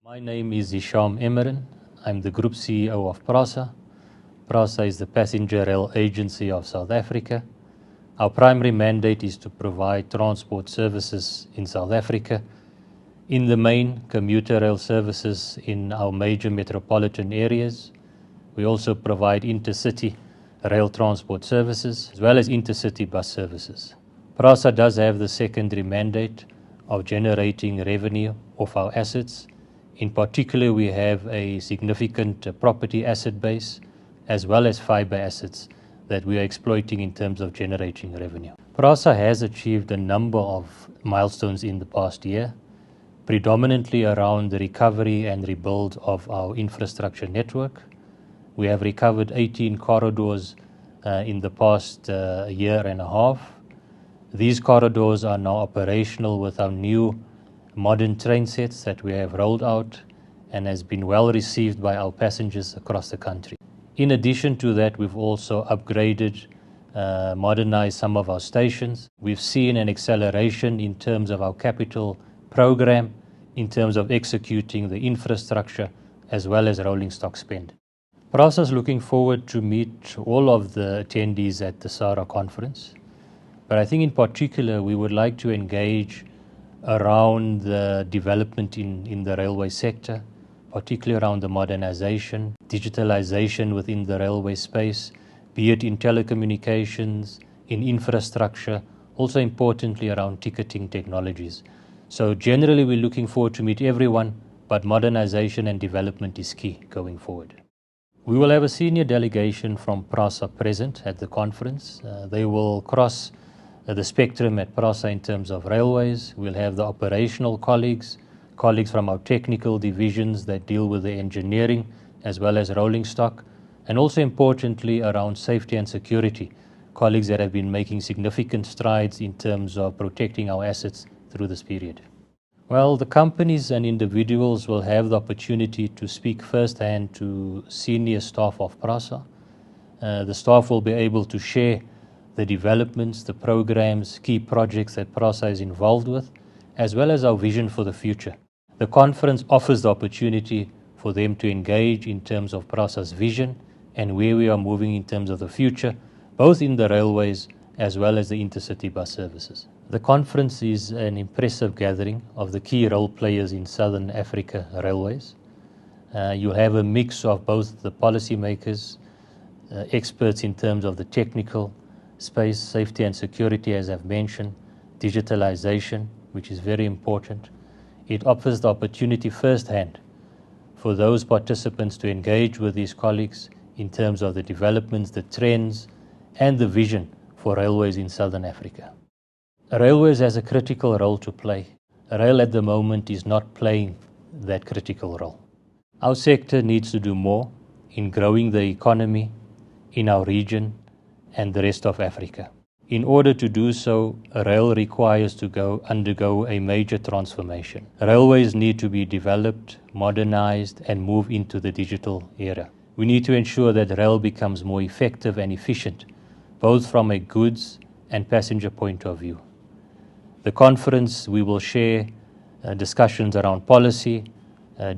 My name is Hishaam Emeran. I'm the Group CEO of PRASA. PRASA is the passenger rail agency of South Africa. Our primary mandate is to provide transport services in South Africa. In the main, commuter rail services in our major metropolitan areas. We also provide intercity rail transport services as well as intercity bus services. PRASA does have the secondary mandate of generating revenue off our assets. In particular, we have a significant property asset base as well as fiber assets that we are exploiting in terms of generating revenue. PRASA has achieved a number of milestones in the past year, predominantly around the recovery and rebuild of our infrastructure network. We have recovered 18 corridors in the past year and a half. These corridors are now operational with our new modern train sets that we have rolled out and has been well received by our passengers across the country. In addition to that, we've also upgraded, modernized some of our stations. We've seen an acceleration in terms of our capital program, in terms of executing the infrastructure as well as rolling stock spend. PRASA is looking forward to meet all of the attendees at the SARA Conference. But I think in particular, we would like to engage around the development in the railway sector, particularly around the modernization, digitalization within the railway space, be it in telecommunications, in infrastructure, also importantly around ticketing technologies. So generally, we're looking forward to meet everyone, but modernization and development is key going forward. We will have a senior delegation from PRASA present at the conference. They will cross the spectrum at PRASA in terms of railways. We'll have the operational colleagues from our technical divisions that deal with the engineering as well as rolling stock, and also importantly around safety and security, colleagues that have been making significant strides in terms of protecting our assets through this period. Well, the companies and individuals will have the opportunity to speak firsthand to senior staff of PRASA. The staff will be able to share the developments, the programs, key projects that PRASA is involved with, as well as our vision for the future. The conference offers the opportunity for them to engage in terms of PRASA's vision and where we are moving in terms of the future, both in the railways as well as the intercity bus services. The conference is an impressive gathering of the key role players in Southern Africa railways. You'll have a mix of both the policymakers, experts in terms of the technical space, safety and security, as I've mentioned, digitalization, which is very important. It offers the opportunity firsthand for those participants to engage with these colleagues in terms of the developments, the trends, and the vision for railways in Southern Africa. Railways has a critical role to play. Rail at the moment is not playing that critical role. Our sector needs to do more in growing the economy in our region and the rest of Africa. In order to do so, rail requires to undergo a major transformation. Railways need to be developed, modernized, and move into the digital era. We need to ensure that rail becomes more effective and efficient, both from a goods and passenger point of view. The conference, we will share discussions around policy,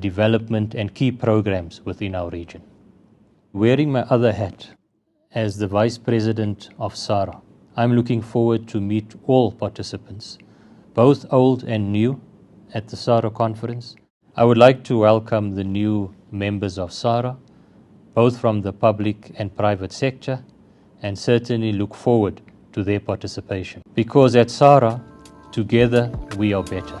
development, and key programs within our region. Wearing my other hat as the Vice President of SARA, I'm looking forward to meet all participants, both old and new, at the SARA conference. I would like to welcome the new members of SARA, both from the public and private sector, and certainly look forward to their participation. Because at SARA, together we are better.